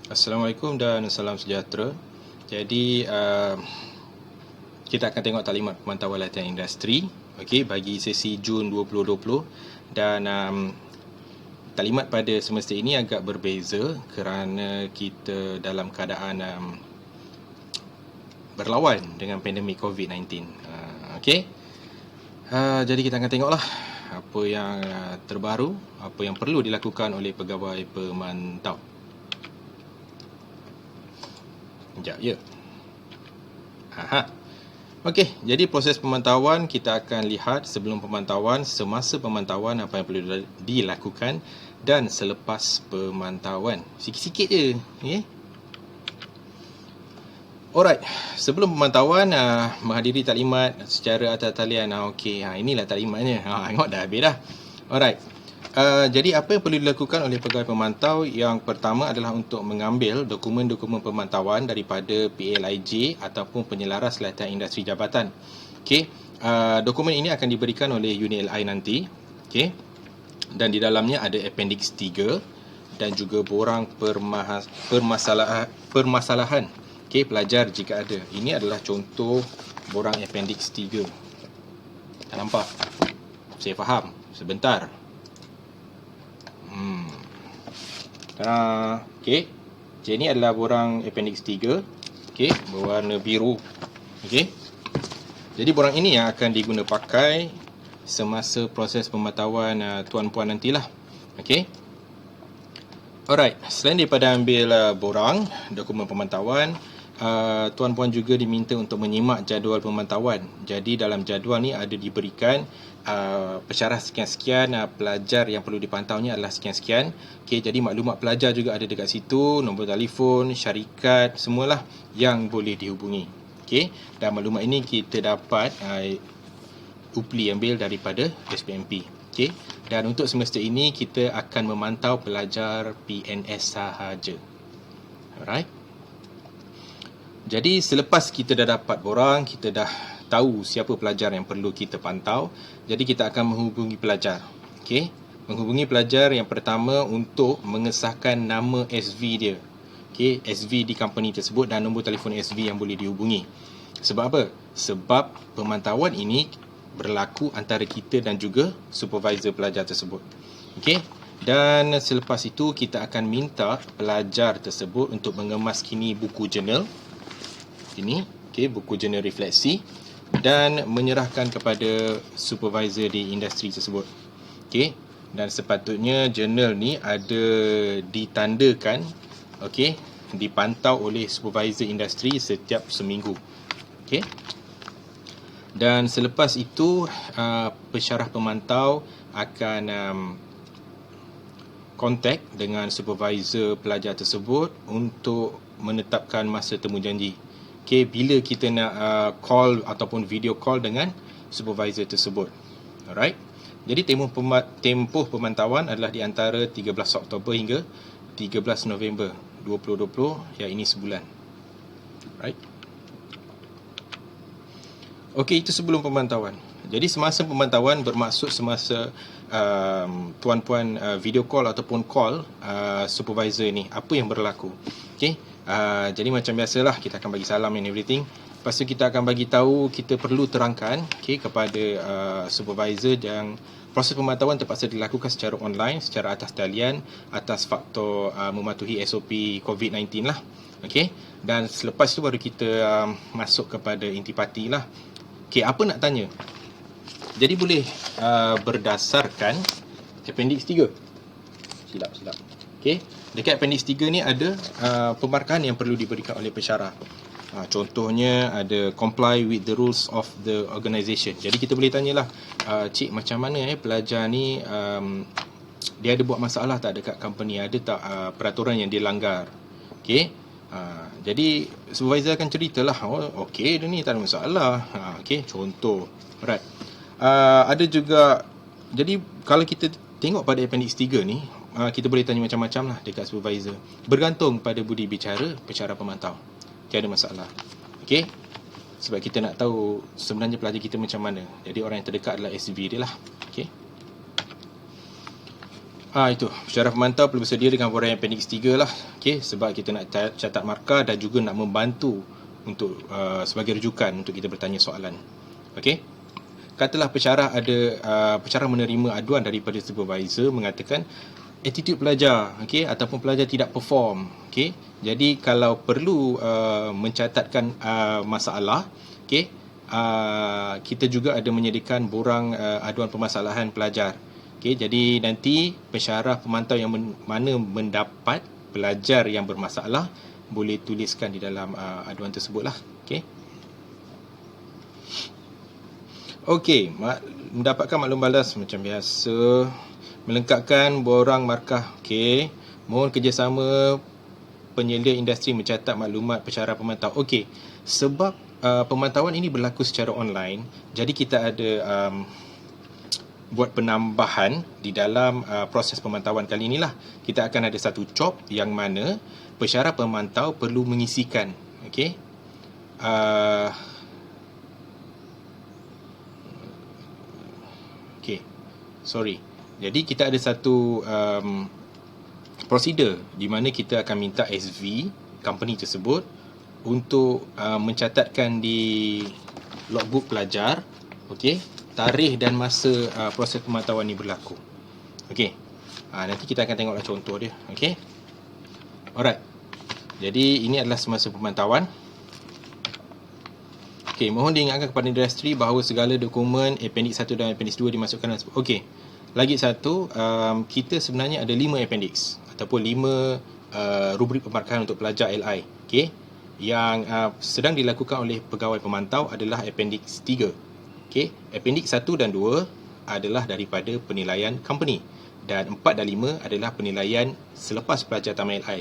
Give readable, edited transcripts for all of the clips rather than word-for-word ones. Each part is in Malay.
Assalamualaikum dan salam sejahtera. Jadi kita akan tengok taklimat pemantauan latihan industri bagi sesi Jun 2020 dan taklimat pada semester ini agak berbeza kerana kita dalam keadaan berlawan dengan pandemik COVID-19. Jadi kita akan tengoklah apa yang terbaru, apa yang perlu dilakukan oleh pegawai pemantau. Sekejap ya. Okey, jadi proses pemantauan kita akan lihat sebelum pemantauan, semasa pemantauan apa yang perlu dilakukan dan selepas pemantauan. Sikit-sikit je, okey. Alright, sebelum pemantauan menghadiri taklimat secara atas talian. Inilah taklimatnya. Tengok dah habis dah. Alright. Jadi apa yang perlu dilakukan oleh pegawai pemantau? Yang pertama adalah untuk mengambil dokumen-dokumen pemantauan daripada PLIJ ataupun penyelaras latihan industri jabatan. Dokumen ini akan diberikan oleh unit LI nanti. Dan di dalamnya ada appendix 3 dan juga borang permasalahan pelajar jika ada. Ini adalah contoh borang appendix 3. Tak nampak? Saya faham. Sebentar. Ini adalah borang appendix 3. Berwarna biru. Jadi borang ini yang akan diguna pakai semasa proses pemantauan tuan-puan nantilah. Alright, selain daripada ambil borang dokumen pemantauan, tuan-puan juga diminta untuk menyimak jadual pemantauan. Jadi dalam jadual ni ada diberikan pensyarah sekian-sekian, pelajar yang perlu dipantaunya adalah sekian-sekian. Jadi maklumat pelajar juga ada dekat situ, nombor telefon, syarikat, semualah yang boleh dihubungi. Dan maklumat ini kita dapat UPLI ambil daripada SPMP. Dan untuk semester ini kita akan memantau pelajar PNS sahaja. Alright. Jadi selepas kita dah dapat borang, kita dah tahu siapa pelajar yang perlu kita pantau, jadi kita akan menghubungi pelajar. Menghubungi pelajar yang pertama untuk mengesahkan nama SV dia. SV di company tersebut dan nombor telefon SV yang boleh dihubungi. Sebab apa? Sebab pemantauan ini berlaku antara kita dan juga supervisor pelajar tersebut. Dan selepas itu kita akan minta pelajar tersebut untuk mengemaskini buku jurnal ini, buku jurnal refleksi, dan menyerahkan kepada supervisor di industri tersebut. Dan sepatutnya jurnal ni ada ditandakan, dipantau oleh supervisor industri setiap seminggu. Dan selepas itu pensyarah pemantau akan kontak dengan supervisor pelajar tersebut untuk menetapkan masa temu janji. Bila kita nak call ataupun video call dengan supervisor tersebut. Alright. Jadi tempoh pemantauan adalah di antara 13 Oktober hingga 13 November 2020, yang ini sebulan. Right. Itu sebelum pemantauan. Jadi semasa pemantauan bermaksud semasa tuan-puan video call ataupun call supervisor ni, apa yang berlaku. Jadi macam biasalah, kita akan bagi salam and everything. Lepas tu kita akan bagi tahu, kita perlu terangkan kepada supervisor yang proses pemantauan terpaksa dilakukan secara online, secara atas talian, atas faktor mematuhi SOP COVID-19 lah. Dan selepas tu baru kita masuk kepada intipati lah. Apa nak tanya? Jadi boleh berdasarkan appendix 3. Silap. Dekat appendix 3 ni ada pembarkaan yang perlu diberikan oleh pensyarah. Contohnya ada comply with the rules of the organisation. Jadi kita boleh tanyalah, cik, macam mana pelajar ni dia ada buat masalah tak dekat company, ada tak peraturan yang dia langgar. Jadi supervisor akan ceritalah, dia ni tak ada masalah. Contoh. Alright. Ada juga, jadi kalau kita tengok pada appendix 3 ni, kita boleh tanya macam-macam lah dekat supervisor, bergantung pada budi bicara pensyarah pemantau. Tiada masalah. Sebab kita nak tahu sebenarnya pelajar kita macam mana. Jadi orang yang terdekat adalah SV dia lah. Itu pensyarah pemantau perlu bersedia dengan borang appendix 3 lah. Okey, sebab kita nak catat markah dan juga nak membantu untuk sebagai rujukan untuk kita bertanya soalan. Okey. Katalah pensyarah pensyarah menerima aduan daripada supervisor mengatakan attitude pelajar, okey, ataupun pelajar tidak perform, okey. Jadi kalau perlu mencatatkan masalah, okey, kita juga ada menyediakan borang aduan permasalahan pelajar. Okey, jadi nanti pensyarah pemantau yang mana mendapat pelajar yang bermasalah boleh tuliskan di dalam aduan tersebutlah. Okey. Okey, mendapatkan maklum balas macam biasa. Melengkapkan borang markah. Okey. Mohon kerjasama penyelia industri mencatat maklumat pensyarah pemantau. Okey. Sebab pemantauan ini berlaku secara online, jadi kita ada buat penambahan di dalam proses pemantauan kali inilah. Kita akan ada satu job yang mana pensyarah pemantau perlu mengisikan. Okey. Okey. Sorry. Jadi kita ada satu prosedur di mana kita akan minta SV company tersebut untuk mencatatkan di logbook pelajar, okey, tarikh dan masa proses pemantauan ini berlaku. Okey. Nanti kita akan tengoklah contoh dia. Okey. Alright. Jadi ini adalah semasa pemantauan. Okey, mohon diingatkan kepada industri bahawa segala dokumen appendix 1 dan appendix 2 dimasukkan dalam. Okey. Lagi satu, kita sebenarnya ada 5 appendix ataupun 5 rubrik pemarkahan untuk pelajar LI. Okey. Yang sedang dilakukan oleh pegawai pemantau adalah appendix 3. Okey, appendix 1 dan 2 adalah daripada penilaian company dan 4 dan 5 adalah penilaian selepas pelajar tamat LI.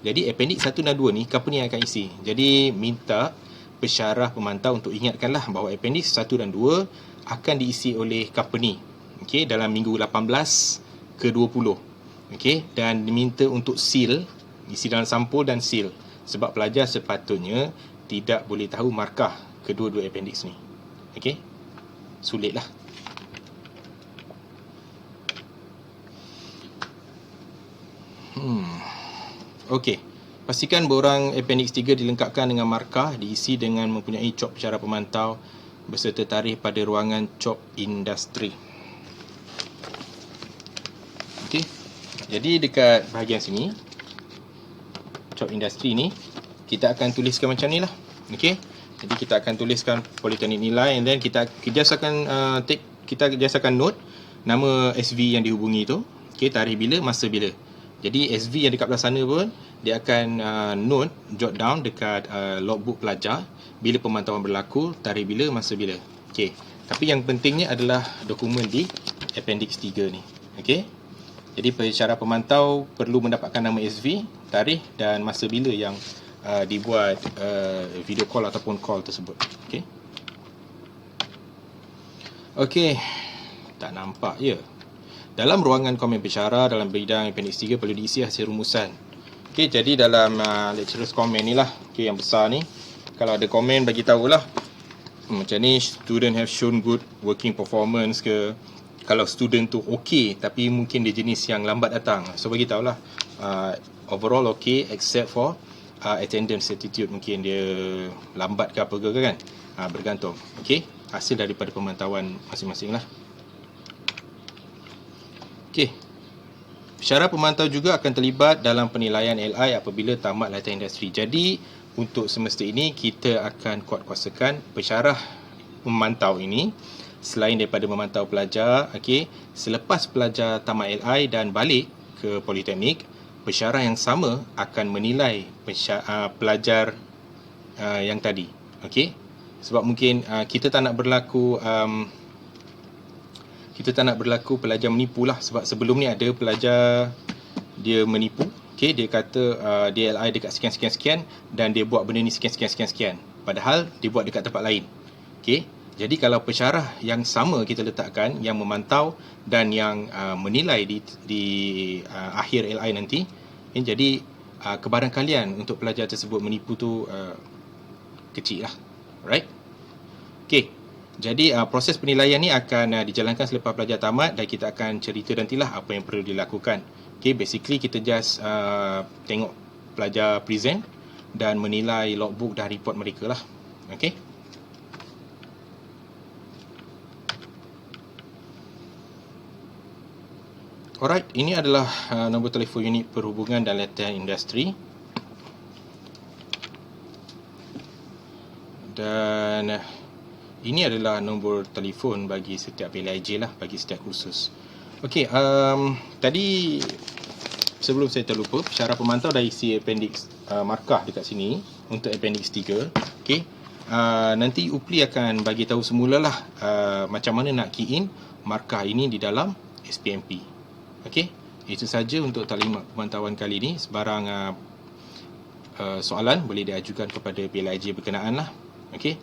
Jadi appendix 1 dan 2 ni company yang akan isi. Jadi minta pensyarah pemantau untuk ingatkanlah bahawa appendix 1 dan 2 akan diisi oleh company. Okey, dalam minggu 18 ke 20. Okey, dan diminta untuk seal, isi dalam sampul dan seal. Sebab pelajar sepatutnya tidak boleh tahu markah kedua-dua appendix ni. Okey. Sulitlah. Okey. Pastikan borang appendix 3 dilengkapkan dengan markah, diisi dengan mempunyai cop pensyarah pemantau beserta tarikh pada ruangan cop industri. Okey. Jadi dekat bahagian sini, cop industri ni, kita akan tuliskan macam ni lah. Okey. Jadi kita akan tuliskan politeknik nilai, and then kita just akan note nama SV yang dihubungi tu. Okey, tarikh bila, masa bila. Jadi SV yang dekat belah sana pun dia akan note, jot down dekat logbook pelajar bila pemantauan berlaku, tarikh bila, masa bila. Okey. Tapi yang pentingnya adalah dokumen di appendix 3 ni. Okey. Jadi pensyarah pemantau perlu mendapatkan nama SV, tarikh dan masa bila yang dibuat video call ataupun call tersebut. Okey. Okey. Tak nampak ya. Dalam ruangan komen pensyarah dalam bidang appendix 3 perlu diisi hasil rumusan. Okey, jadi dalam lecturers comment ni lah, okey, yang besar ni, kalau ada komen bagi tahulah macam ni, student have shown good working performance ke, kalau student tu okey tapi mungkin dia jenis yang lambat datang, so bagi tahulah overall okey except for attendance attitude, mungkin dia lambat ke apa ke kan, bergantung. Okey, hasil daripada pemantauan masing-masing lah. Okey, pensyarah pemantau juga akan terlibat dalam penilaian LI apabila tamat latihan industri. Jadi untuk semesta ini kita akan kuatkuasakan pensyarah pemantau ini selain daripada memantau pelajar, okey, selepas pelajar tamat LI dan balik ke politeknik, pensyarah yang sama akan menilai pelajar yang tadi. Okey, sebab mungkin kita tak nak berlaku pelajar menipu lah. Sebab sebelum ni ada pelajar dia menipu. Okay, dia kata dia LI dekat sekian-sekian-sekian dan dia buat benda ni sekian-sekian-sekian. Padahal dia buat dekat tempat lain. Okay, jadi kalau pensyarah yang sama kita letakkan, yang memantau dan yang menilai di akhir LI nanti, jadi kebarangkalian untuk pelajar tersebut menipu tu kecil lah. Alright. Okay, Jadi proses penilaian ni akan dijalankan selepas pelajar tamat dan kita akan cerita nantilah apa yang perlu dilakukan. Okay, basically kita just tengok pelajar present dan menilai logbook dan report mereka lah. Okay. Alright, ini adalah nombor telefon unit perhubungan dan latihan industri. Dan ini adalah nombor telefon bagi setiap PLIJ lah, bagi setiap kursus. Okey, tadi sebelum saya terlupa, syarah pemantau dah isi appendix markah dekat sini untuk appendix 3. Okey. Nanti UPLI akan bagi tahu semulalah macam mana nak key in markah ini di dalam SPMP. Okey, itu saja untuk taklimat pemantauan kali ini. Sebarang soalan boleh diajukan kepada PLIJ berkenaan lah. Okey,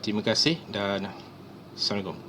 terima kasih dan Assalamualaikum.